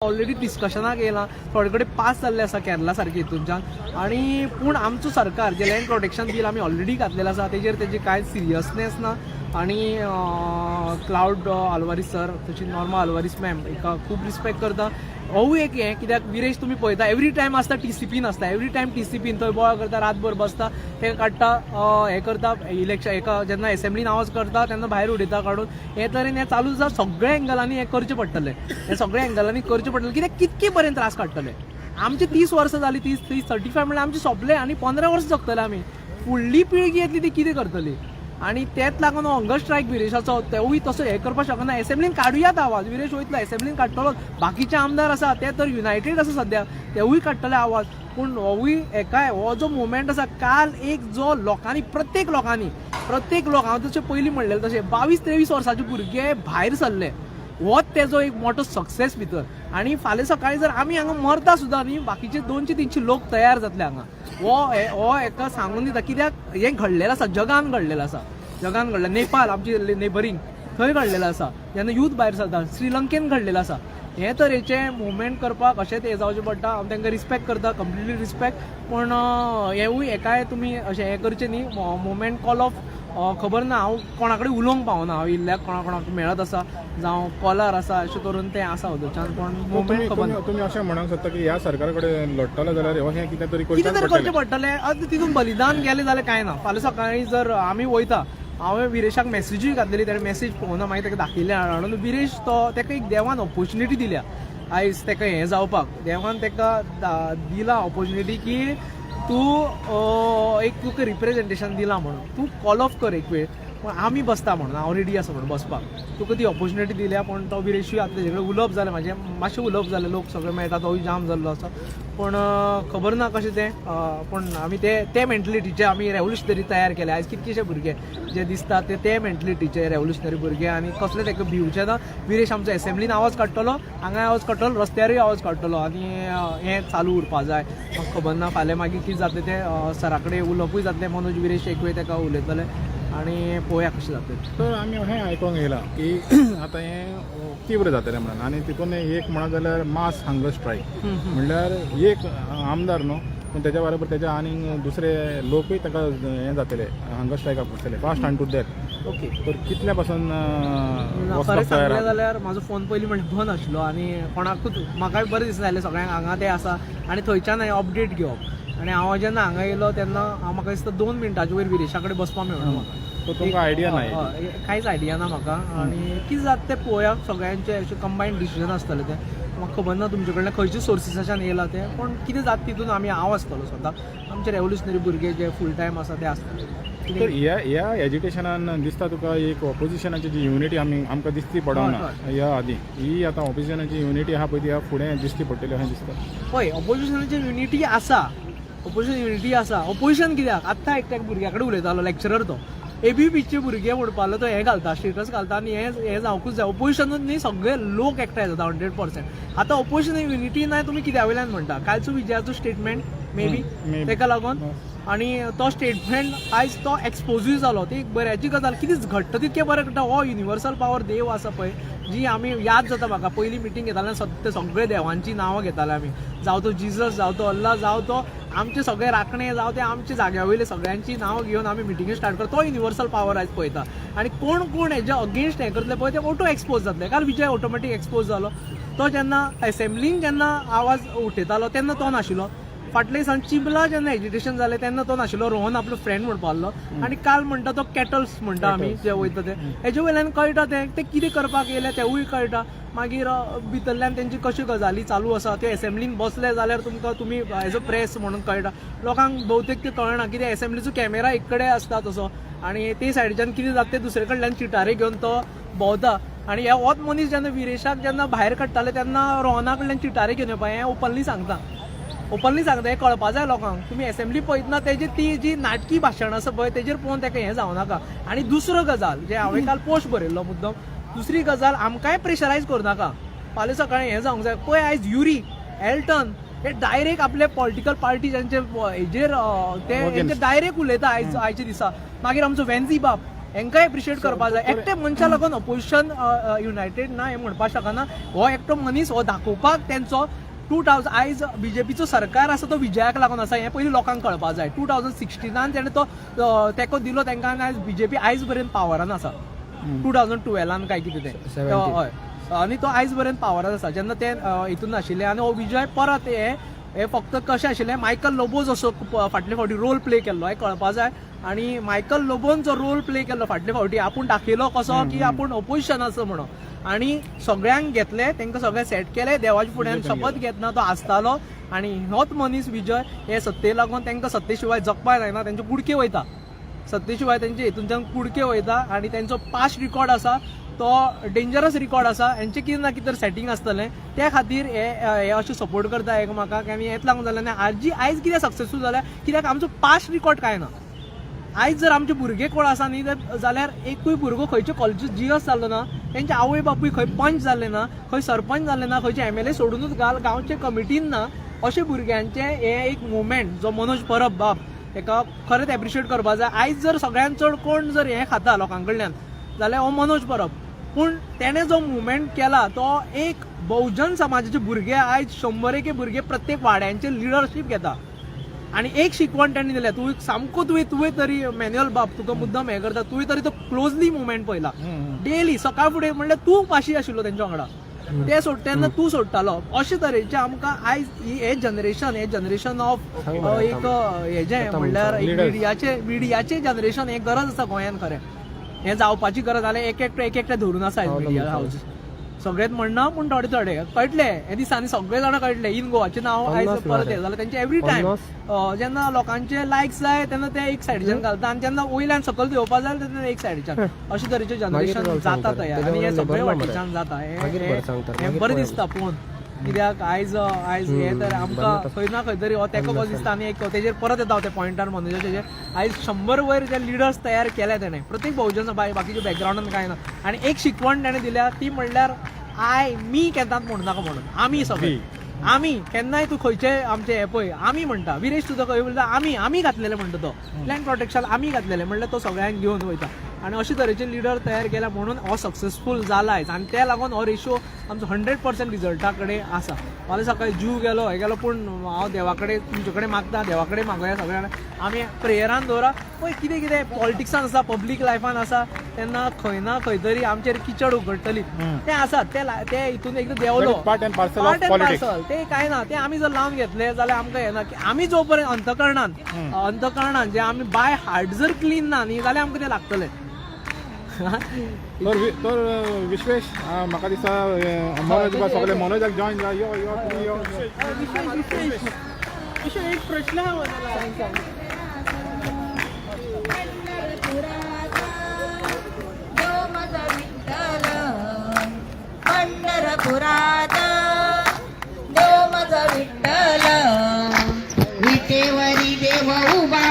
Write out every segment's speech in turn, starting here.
Already डिस्कशनाक येयलां, थोडे कडेन पास जाल्ले आसा केरला सारके हितूनच्यान. आनी पूण आमचो सरकार जे लँड प्रोटेक्शन बील आमी ऑलरेडी घातलेलें आसा तेजेर तेजी कांय सिरियसनेस ना. आनी क्लाउड आल्वारीस सर, तशी नॉर्मा आल्वारीस मॅम हेका खूब रिस्पेक्ट करता. होवूय एक हें, कित्याक विरेश तुमी पळयता एवरी टायम आसता TCPन आसता, एवरी टायम TCPन थंय बोवाळ करता, रातभर बसता, तें काडटा, हें करता, इलेक्शन हेका जेन्ना एसेंब्लीन आवाज करता तेन्ना भायर उडयता काडून. हे तरेन हें चालू आसा. सगळ्या एंगलांनी हें करचें पडटलें, हें सगळ्या एंगलांनी करचें पडटलें. कित्याक कितके पर्यंत त्रास काडटले. आमची 30 वर्सां जाली, 35 म्हणल्यार आमचे सोंपले आनी 15 वर्सां जगतले आमी. फुडली पिळगी येतली ती कितें करतली. आनी तेच लागून हंगर स्ट्रायक विरेशाचो तेवूय तसो हें करपाक शकना. एसेंब्लीन काडुयात आवाज, विरेश वयतलो एसेंब्लीन काडटलो. बाकीचे आमदार आसा ते तर युनायटेड आसा सद्या, तेवूय काडटले आवाज. पूण होवूय हेकाय हो जो मुवमेंट आसा, काल एक जो लोकांनी प्रत्येक लोक, हांव तशें पयलीं म्हणलेलें तशें 22-23 वर्साचे भुरगे भायर सरले, होच तेजो एक मोठो सक्सेस भितर. आनी फाल्यां सकाळीं जर आमी हांगा मरता सुद्दां न्ही, बाकीचे 200-300 लोक तयार जातले हांगा. हो हेका सांगून दिता. कित्याक हें घडलेलें आसा, जगान घडलेलें आसा, जगान घडलें. नेपाळ आमची नेबरींग, थंय घडलेलें आसा जेन्ना यूथ भायर सरता. श्रीलंकेन घडलेलें आसा. हे तरेचे मुवमेंट करपाक अशेंच हें जावचें पडटा. हांव तांकां रिस्पेक्ट करता, कंप्लिटली रिस्पेक्ट. पूण हेवूय हेकाय तुमी अशें हें करचें न्ही. मुवमेंट कॉल ऑफ खबर ना, हांव कोणा कडेन उलोवंक पावना. हांव इल्ल्याक कोणाक मेळत आसा, जावं कॉलर आसा, अशें करून तें आसा उदोवच्यान. पूण मुवमेंट खबर ना. तुमी अशें म्हणूंक सोदता की ह्या सरकारा कडेन लडटले जाल्यार अशें कितें तरी करचें पडटलें. आतां तितून बलिदान गेलें जाल्यार कांय ना. फाल्यां सकाळीं जर आमी वयता, हांवें विरेशाक मेसेजूय घातलेली, ताणें मेसेज पळोवना, मागीर ताका दाखयलें हाडून. विरेश तो ताका एक देवान ऑपॉर्च्युनिटी दिल्या आयज ताका हें जावपाक. देवान ताका दिला ऑपॉर्च्युनिटी की तूं एक तुका रिप्रेझेंटेशन दिलां म्हणून, तूं कॉल ऑफ कर एक वेळ. पूण आमी बसता म्हणून, हांव रेडी आसा म्हणून बसपाक. तुका ती ऑपॉर्च्युनिटी दिल्या. पूण तो विरेशूय आतां तेजे कडेन उलोवप जालें, म्हाजें मातशें उलोवप जालें, लोक सगळे मेळटा, तोय जाम जाल्लो आसा. पूण खबर ना कशें तें. पूण आमी ते मेंटलिटीचे आमी रेव्होल्युशनरी तयार केले. आयज कितकेशे भुरगे जे दिसता ते मेंटलिटीचे रेव्होल्युशनरी भुरगे. आनी कसलें ताका भिवचें ना. विरेश आमचो एसेंब्लीन आवाज काडटलो, हांगा आवाज काडटलो, रस्त्यारूय आवाज काडटलो. आनी हें चालू उरपा जाय. म्हाका खबर ना फाल्यां मागीर कितें जातलें तें. सरा कडेन उलोवपूय जातलें. मनोज विरेश एक वेळ ताका उलयतले आनी पळोवया कशें जातलें. तर आमी अशें आयकोंक येयलां की आतां हें तीव्र जातलें म्हणून. आनी तितून एक म्हणत जाल्यार मास हंगर स्ट्रायक म्हणल्यार एक आमदार न्हू, पूण तेच्या बरोबर तेजे आनीक दुसरे लोकूय ताका हें जातले, हंगर स्ट्रायकाक पडटले, फास्ट हंड टू डेथ. ओके. तर कितल्या पासून खरें सांगलें जाल्यार म्हाजो फोन पयलीं म्हणजे बंद आशिल्लो आनी कोणाकूच म्हाकाय बरें दिसना जालें. सगळ्यांक हांगा तें आसा आनी थंयच्यान हांवें अपडेट घेवप. आनी हांव जेन्ना हांगा येयलो तेन्ना म्हाका दिसता 2 मिनटांचे वयर विरेशा कडेन बसपाक मेळना म्हाका. तो तुमकां आयडिया ना, कांयच आयडिया ना म्हाका. आनी कितें जाता तें पळोवया. सगळ्यांचें अशें कंबायंड डिसिजन आसतलें तें. म्हाका खबर ना तुमचे कडल्यान खंयच्या सोर्सिसाच्यान येयलां तें. पूण कितें जाता तितून आमी हांव आसतलो स्वता. आमचे रेव्होल्युशनरी भुरगे जे फूल टायम आसा ते आसतले. तर ह्या एज्युकेशनान दिसता तुका एक ऑपोजिशनाची जी युनिटी आमकां दिसती पडना ह्या आदी, ही आतां ऑपोजिशनाची युनिटी आहा पळय ती फुडें दिसती पडटली अशें दिसता. पळय, ऑपोजिशनाची युनिटी आसा, ऑपोजिशन कित्याक आत्तां एकट्याक भुरग्या कडेन उलयतालो लेक्चरर, तो ABPचे भुरगे म्हणपालो तो हें घालता, स्टेटस घालता आनी हें जावंकूच जाय. ऑपोजिशनूच न्ही, सगळे लोक एकठांय जाता 100%. आतां ऑपोजिशन युनिटी ना, तुमी कित्या वयल्यान म्हणटा. कालचो विजयाचो स्टेटमेंट मे बी तेका लागून. आनी तो स्टेटमेंट आयज तो एक्सपोजूय जालो, ती एक बऱ्याची गजाल. कितें घडटा तितकें बरें घडटा. हो युनिवर्सल पावर देव आसा पळय, जी आमी याद जाता म्हाका. पयलीं मिटींग घेताले सगळे देवांची नांवां घेताले आमी, जावं तो जिजस, जावं तो अल्ला, जावं तो आमचे सगळे राखणे, जावं ते आमचे जाग्या वयले सगळ्यांची नांवां घेवन आमी मिटींग स्टार्ट करता. तो युनिवर्सल पावर आयज पळयता. आनी कोण हेजे अगेन्स्ट हें करतले पळय ते ऑटो एक्सपोज जातले. काल विजय ऑटोमॅटीक एक्सपोज जालो. तो जेन्ना एसेंब्लीन जेन्ना आवाज उठयतालो तेन्ना तो नाशिल्लो. फाटल्या दिसान चिबला जेन्ना एजिटेशन जालें तेन्ना तो नाशिल्लो. रोहन आपलो फ्रेंड म्हणपालो. आनी काल म्हणटा तो कॅटल्स म्हणटा आमी जे वयता ते. हेजे वयल्यान कळटा ते कितें करपाक येयले तेवूय कळटा. मागीर भितरल्यान तेंची कश्यो गजाली चालू आसा त्यो एसेंब्लीन बसले जाल्यार तुमी एज अ प्रेस म्हणून कळटा. लोकांक भोवतेक ते कळना, कित्याक एसेंब्लीचो कॅमेरा एक कडेन आसता तसो आनी ते सायडीच्यान कितें जाता तें दुसरे कडल्यान चिटारे घेवन तो भोंवता. आनी होच मनीस जेन्ना विरेशाक जेन्ना भायर काडटाले तेन्ना रोहना कडल्यान चिटारे घेवन येवपा, हें ओपनली सांगता, हें कळपा जाय लोकांक. तुमी एसेंब्ली पळयतना तेजी ती जी नाटकी भाशण आसा पळय तेजेर पळोवन ताका हें जावं नाका. आनी दुसरो गजाल जे हांवें काल पोस्ट बरयल्लो मुद्दम, दुसरी गजाल आमकांय प्रेशरायज करूं नाका. फाल्यां सकाळीं हें जावंक जाय पळय, आयज युरी एल्टन हे डायरेक्ट आपले पॉलिटिकल पार्टी जांचे हेजेर ते डायरेक्ट उलयता आयच्या दिसा. मागीर आमचो वेन्झी बाब हेंकाय एप्रिशिएट करपाक जाय. एकटे मनशा लागून अपोजिशन युनायटेड ना हें म्हणपाक शकना. हो एकटो मनीस हो दाखोवपाक तेंचो 2000 आयज बीजेपीचो सरकार आसा तो विजयाक लागून आसा हें पयलीं लोकांक कळपाक जाय. 2016 तेणें तो तेको दिलो तेंकां आनी आयज बीजेपी आयज पर्यंत पावरान आसा. 2012 काय कितें तें हय आनी तो आयज पर्यंत पावरान आसा. जेन्ना ते हितून नाशिल्ले आनी हो विजय परत हे फक्त कशें आशिल्लें मायकल लोबोज असो फाटले फावटी रोल प्ले केल्लो हें कळपाक जाय. आनी मायकल लोबोन जो रोल प्ले केल्लो फाटले फावटी आपूण दाखयलो कसो की आपूण अपोजिशन आसा म्हणून आनी सगळ्यांक घेतले तेंकां सगळे सेट केले. देवाच्या फुड्यान शपथ घेतना तो आसतालो आनी होच मनीस विजय हे सत्ते लागून तेंकां सत्ते शिवाय जगपाक जायना. तेंचे कुडके वयता सत्ते शिवाय तेंचे हितूनच्यान कुडके वयता आनी तेंचो पास्ट रिकॉर्ड आसा तो डेंजरस रिकॉर्ड आसा. हेंचें कितें ना कितें सेटींग आसतलें त्या खातीर हे अशें सपोर्ट करता एकामेकाक आनी हेंच लागून जालें आनी आयज कितें सक्सेसफूल जाल्या कित्याक आमचो पास्ट रिकॉर्ड काय ना. आयज जर आमचे भुरगे कोण आसा न्ही जाल्यार एकूय भुरगो खंयच्या कॉलेजीत जियस जाल्लो ना. तेंचे आवय बापूय खंय पंच जाल्ले ना खंय सरपंच जाल्ले ना खंयचे MLA सोडूनच घाल गांवचे कमिटीन ना. अशे भुरग्यांचे हे एक मुवमेंट जो मनोज परब बाब हेका खरेंच एप्रिशिएट करपाक जाय. आयज जर सगळ्यांत चड कोण जर हें खाता लोकां कडल्यान जाल्यार हो मनोज परब. पूण तेणें जो मुवमेंट केला तो एक बहुजन समाजाचे भुरगे आयज 100 भुरगे प्रत्येक वाड्यांचे लिडरशीप घेता आनी एक शिकवण तेणें दिल्या. तूं सामको तुवें तरी मॅन्युअल बाब तुका मुद्दम हें करता तुवें तरी तो क्लोजली मुवमेंट पळयला डेली सकाळ फुडें म्हणल्यार तूं पाशी आशिल्लो तेंच्या वांगडा ते तेन्ना तूं सोडटालो. अशे तरेचे आमकां आयज हे जनरेशन ऑफ एक हेजें म्हणल्यार मिडियाचें जनरेशन हें गरज आसा गोंयांत. खरें हें जावपाची गरज जाल्यार एक एकटे धरून आसा मिडिया हाऊस. सगळेच म्हणना पूण थोडे कळटले हे दिसांनी सगळे जाणां कळटले. इन गोवाचें नांव आयज परत यें जाल्यार तेंचे एवरी टायम जेन्ना लोकांचे लायक्स जाय तेन्ना ते एक सायडीच्यान घालता आनी जेन्ना वयल्यान सकयल देंवपाक जाय तेन्ना एक सायडीच्यान अशे तरेचे जनरेशन जाता तयार आनी हे सगळे वाटेच्यान जाता. हें बरें दिसता पळोवन कित्याक आयज हे तर आमकां खंय ना खंय तरी हो तेको कसो दिसता. आनी एक तेजेर परत येता ते पॉयंटार मनोजाचे आयज 100 वयर जे लिडर्स तयार केले तेणें प्रत्येक बहुजन बाकीच्या बॅकग्रावंडान कांय ना. आनी एक शिकवण तेणें दिल्या ती म्हणल्यार मी केन्नाच म्हणनाका म्हणून आमी सगळे आमी केन्नाय तूं खंयचे आमचे हे पळय आमी म्हणटा. विरेश तुका खंय म्हणटा आमी घातलेले म्हणटा तो लँड प्रोटेक्शन आमी घातलेले म्हणल्यार तो सगळ्यांक घेवन वयता. आनी अशे तरेचे लिडर तयार केला म्हणून हो सक्सेसफूल जाला आयज आनी त्या लागून हो रेशो आमचो 100% रिजल्टा कडेन आसा. फाल्यां सकाळीं जीव गेलो हे गेलो पूण हांव देवा कडेन तुमचे कडेन मागता देवा कडेन मागोया सगळ्यांना आमी प्रेयरान दवरा. पळय कितें पॉलिटिक्सान आसा पब्लीक लायफान आसा तेन्ना खंय ना खंय तरी आमचेर किचड उगडटली ते आसात ते हितून एकदां देंवलो पार्ट एंड पार्सल ते कांय ना. ते आमी जर लावन घेतले जाल्यार आमकां हें ना की आमी जो पर्यंत अंतकरणान जे आमी बाय हार्ट जर क्लीन ना न्ही जाल्यार आमकां तें लागतलें. तर विश्वेश म्हाका दिसता मनोज तुका सगळे मनोजाक जॉइन जा यो एक प्रश्न पंढरपुरात देव माझा विठ्ठल विटेवरी देव उभा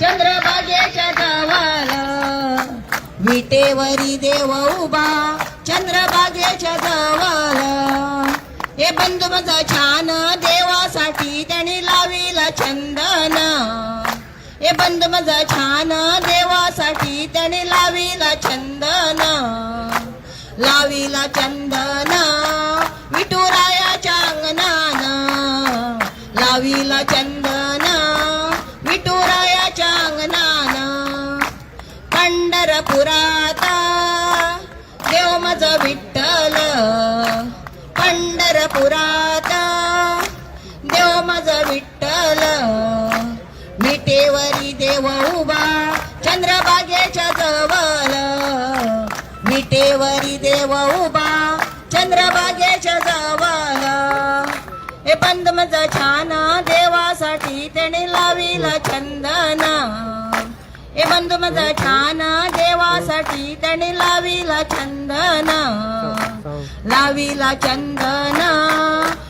चंद्रभागेच्या जवळ विटेवरी देव उभा चंद्रभागेच्या जवळ हे बंधू माझा छान देवासाठी त्याने लाविला चंदन हे बंधू माझा छान देवासाठी त्याने लाविला चंदन विठुरायाच्या अंगणान लाविला चंदन विठुरायाच्या अंगणान पंढरपुरात देव माझा विठ्ठल पंढरपुरात देव माझा विठ्ठल विटेवरी देव उभा चंद्रभागेच्या जवळ विटेवरी देव उभा चंद्रभागेच्या जवळ हे बंद माझा छान देवासाठी त्याने लाविला चंदन हे बंधू माझा छान देवासाठी त्याने लाविला चंदन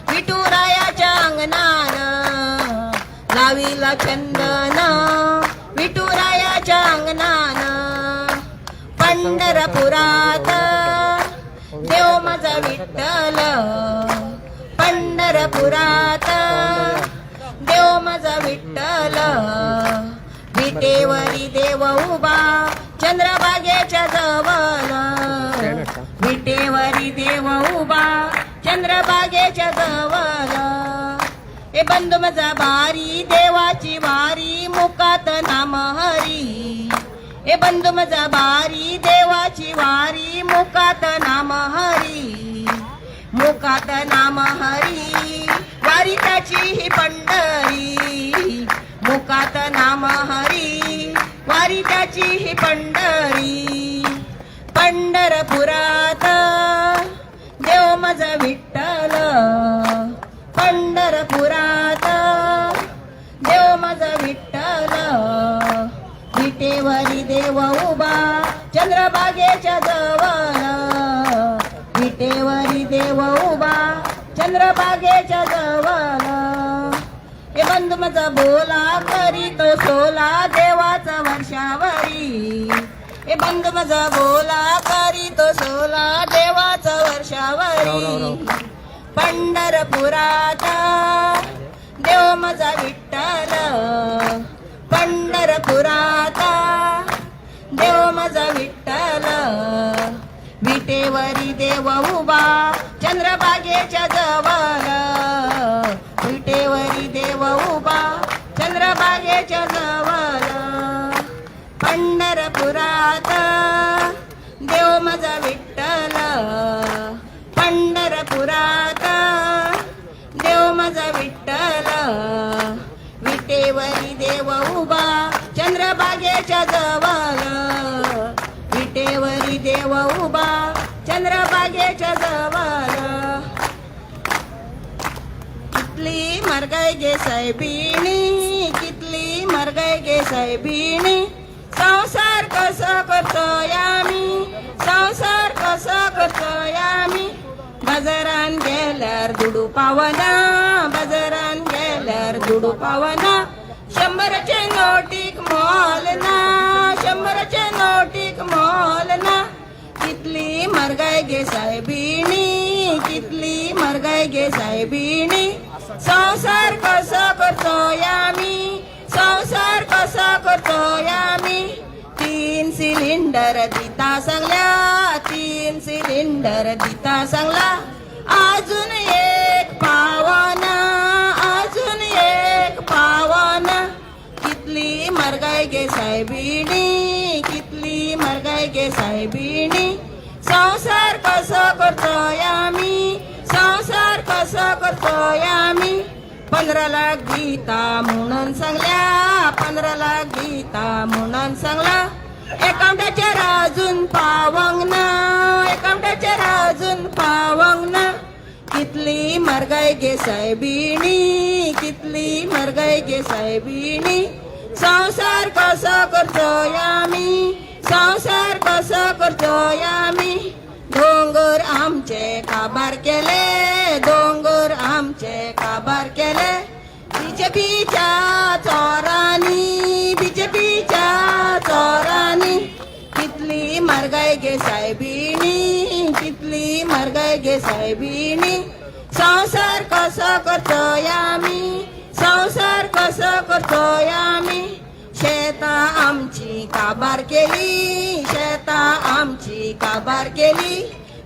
विठुरायाच्या अंगणान लाविला चंदन विठुरायाच्या अंगणान पंढरपुरात देव माझा विठ्ठल पंढरपुरात देव माझा विठ्ठल विटेवरी देव उभा चंद्रभागे बागेच्या जवळ विटेवरी देव उभा चंद्रबागेच्या जवळ हे बंधू माझा बारी देवाची वारी मुकात नाम हरी हे बंधू माझा बारी देवाची वारी मुकात नाम हरी मुकात नाम हरी वारी त्याची ही पंढरी मुकात नाम हरी वारी त्याची ही पंढरी पंढरपुरात देव माझा विठ्ठल पंढरपुरात देव माझा विठ्ठल विटेवरी देव उभा चंद्रबागेच्या जवळ विटेवरी देव उभा चंद्रबागेच्या जवळ हे बंधू माझा बोला करीतो सोला देवाचा वर्षावरी हे बंधू माझा बोला करीतो सोला देवाचा वर्षावरी पंढरपुरात देव माझा विठ्ठल पंढरपुरात देव माझा विठ्ठल विटेवरी देव उभा चंद्रबागेच्या जवळ विटेवरी देव उभा चंद्रबागेच्या जवळ पंढरपुरात देव माझा विठ्ठल पंढरपुरात देव माझा विठ्ठल विटेवरी देव उभा चंद्रबागेच्या जवळ विटेवरी देव उभा चंद्रबागेच्या जवळ कितली मरगाय गे साहेबिणी कितली मरगाय गे साहेबिणी संसार कसं करतोय आम्ही संसार कसं करतोय आम्ही बाजारान गेल्यार दुडू पावना बाजारान गेल्यार दुडू पावना 100चे नोटीक मोल ना 100चे नोटीक मोल ना कितली मरगाय गे साहेबिणी कितली मरगाय गे साहेबिणी संसार कसा करतोय आम्ही संसार कसा करतोय आम्ही 3 सिलेंडर दिता सांगल्या 3 सिलेंडर दिता सांगला अजून एक पावना अजून एक पावना कितली मरगाय गे साहेबिणी कितली मरगाय गे साहेबिणी संसार कसा करतोय आम्ही संसार कसा करतोय आम्ही 15 लाख गीता म्हणून सांगल्या 15 लाख गीता म्हणून सांगला अकाउंटाच्या राजून पावंग ना अकाउंटाच्या राजून पावंग ना कितली मरगाय गे साहेबिणी कितली मरगाय गे साहेबिणी संसार कसा करतोय आम्ही संसार कसा करतोय आम्ही डोंगर आमचे काबार केले डोंगर आमचे काबार केले बीजेपीच्या चोरांनी बीजेपीच्या चोरांनी कितली मरगाय गे साहेबिणी कितली मरगाय गे साहेबिणी संसार कसा करतोय आम्ही संसार कसा करतोय आम्ही शेता आमची काबार केली शेता आमची काबार केली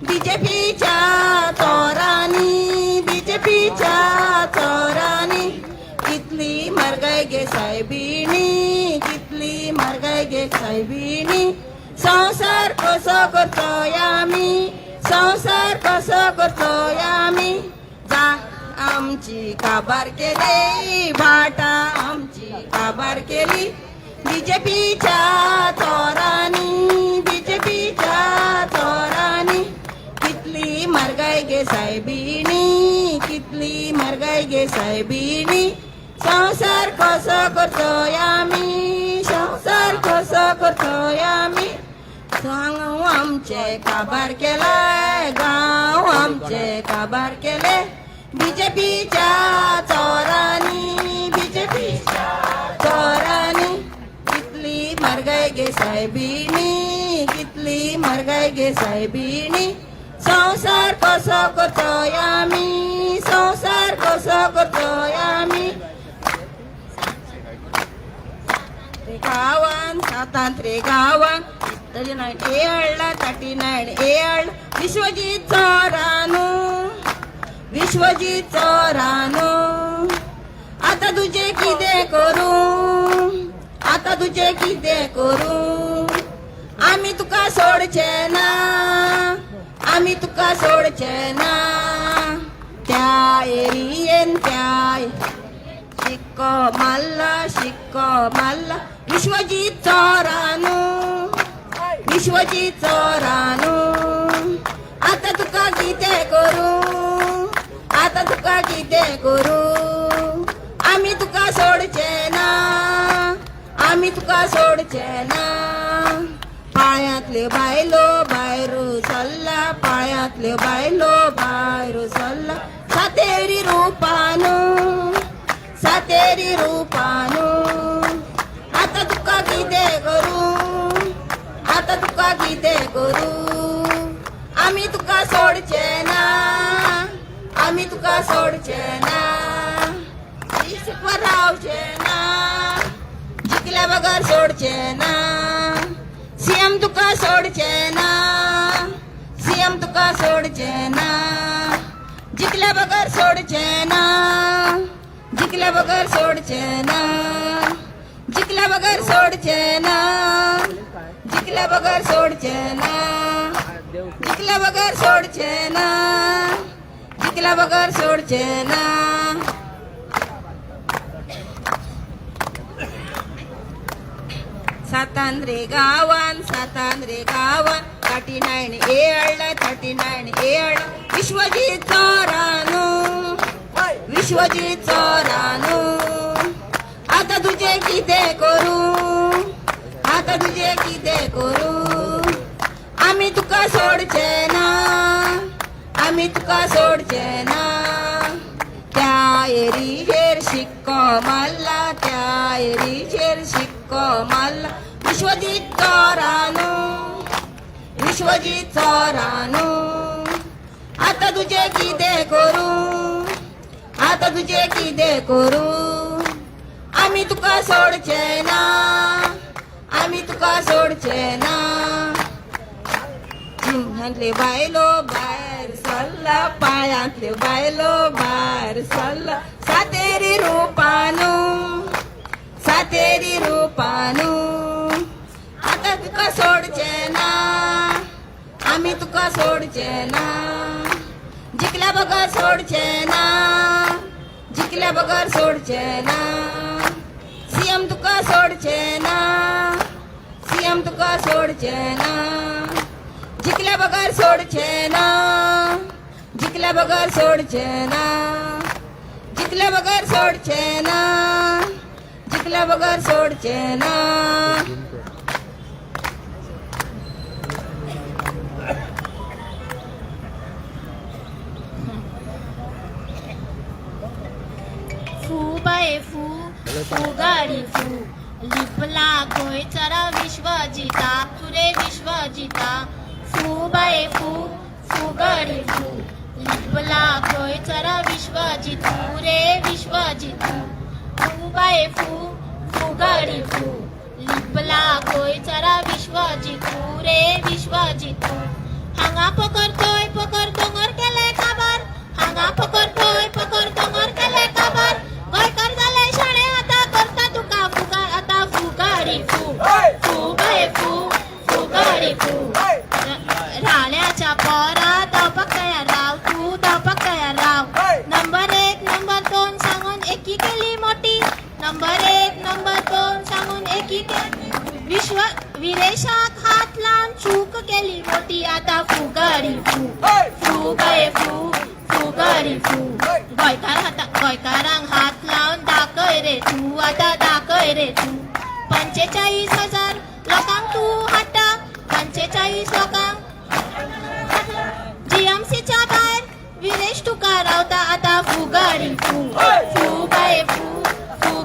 बीजेपीच्या चोरांनी बीजेपीच्या चोरांनी कितली मरगाय गे साहेबिणी कितली मरगाय गे साहेबिणी संसार कसं करतोय आम्ही संसार कसं करतोय आम्ही जा आमची काबार केली भाटा आमची काबार केली बीजेपीच्या चोरांनी बीजेपीच्या चोरांनी कितली मरगाय गे साहेबिणी कितली मरगाय गे साहेबिणी संसार कसं करतोय आम्ही संसार कसं करतोय आम्ही सांग आमचे काबार केलाय गाव आमचे काबार केले बीजेपीच्या चोरांनी बीजेपीच्या चोरांनी कितली मरगाय गे साहेबिणी कितली मरगाय गे साहेबिणी संसार कसं करतोय आम्ही संसार कसं करतोय आम्ही गावान सातांत्रे गावान 39 विश्वजीत चोरानो आता तुझे कितें करू आम्ही तुका सोडचे ना त्या एरियेन त्या शिक्को मारला विश्वजीत चोरानो आता तुका कितें करू आम्ही तुका सोडचे ना पायांतल्यो बायलो भायर सरला सातेरी रूपानो आता तुका कितें करू आम्ही तुका सोडचे ना शिकवर रावचे ना जिकल्या बगर सोडचे ना सीएम तुका सोडचे ना जिकल्या बगर सोडचे ना सातांद्रे गावान 39 विश्वजीत चोरानो आता तुझे कितें करू आम्ही तुका सोडचे ना त्या एरीचेर शिक्को मारला विश्वजीत चोरानो आता तुझे कितें करू आम्ही तुका सोडचे ना जिमहांतले बायलो भायर सरला पायांतल्यो बायलो भायर सरला सातेरी रूपानो आता तुका सोडचे ना आम्ही तुका सोडचे ना जिकल्या बगर सोडचे ना सीएम तुका सोडचे ना जिकल्या बगर सोडचे ना फू बाये फू गाडी फू लिपला गोंयचरा विश्वजिता तुरे विश्वजिता फू बाये फू गाडी फू लिपला गोंयचरा विश्वजित रे विश्वजित फू बाये फू गाडी फू लिपला गोंयचरा विश्वजित रे विश्वजित हांगा पकड दोंगर केले काबार हांगा पकड दोंगर केले काबार गोंयकार जाले शाणे आता करता तुका फुगार आता फुगारी फू बाये फू गाडी फू राण्याच्या पोरा धांवपाक तयार राव नंबर 1 नंबर 2 सांगून एकी केली मोठी नंबर 1 नंबर 2 सांगून एकी केली विरेशाक हात लावून चूक केली मोठी आता फुगारी फू बाये फू गाडी फू गोंयकारांक हात लावून दाखय रे तू आता दाखय रे तू 45,000 लोकांक तू हाडटा 45 लोकांक जीएमसीच्या भायर विरेश तुका रावता आता फुगाडी फू बाये फू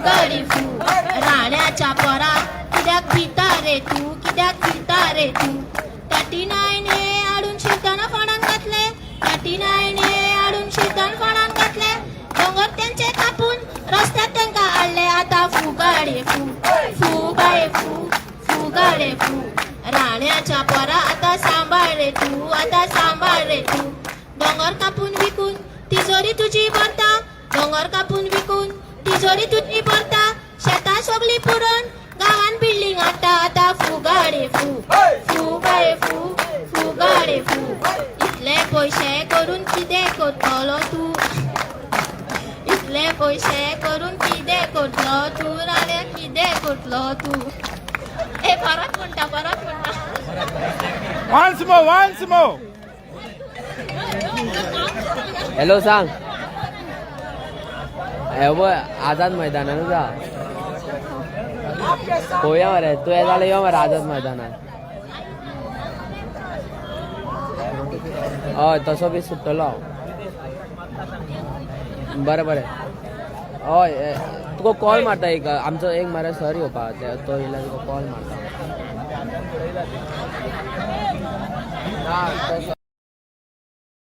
गाडी फू राण्याच्या पोरा कित्याक भिता रे तू 39 हे हाडून शिरताना फोंडान घातले 39 हे हाडून शिरताना फोंडान घातले दोंगर तेंचे कापून रस्त्यात तांकां हाडले आता फुगाडी फू बाये फू गाडी फू राण्याच्या तिजोरी तुझी भरता दोंगर कापून विकून तिजोरी तुझी भरता शेतां सगळी पुरण गावान बिल्डिंग आता फुगाडे फू फुगाडे फुगाडे फू इतले पैसे करून कितें करतलो तू इतले पैसे करून कितें करतलो तू राणे कितें करतलो तू ए परत म्हणटा वन्स मोर हॅलो सांग आझाद मैदानान जा पळोवया मरे तूं येता जाल्यार यो मरे आझाद मैदानान हय तसो बी सुट्टलो हांव बरें हय तुका कॉल मारता एक आमचो एक मरे सर येवपा तो येयल्यार तुका कॉल मारता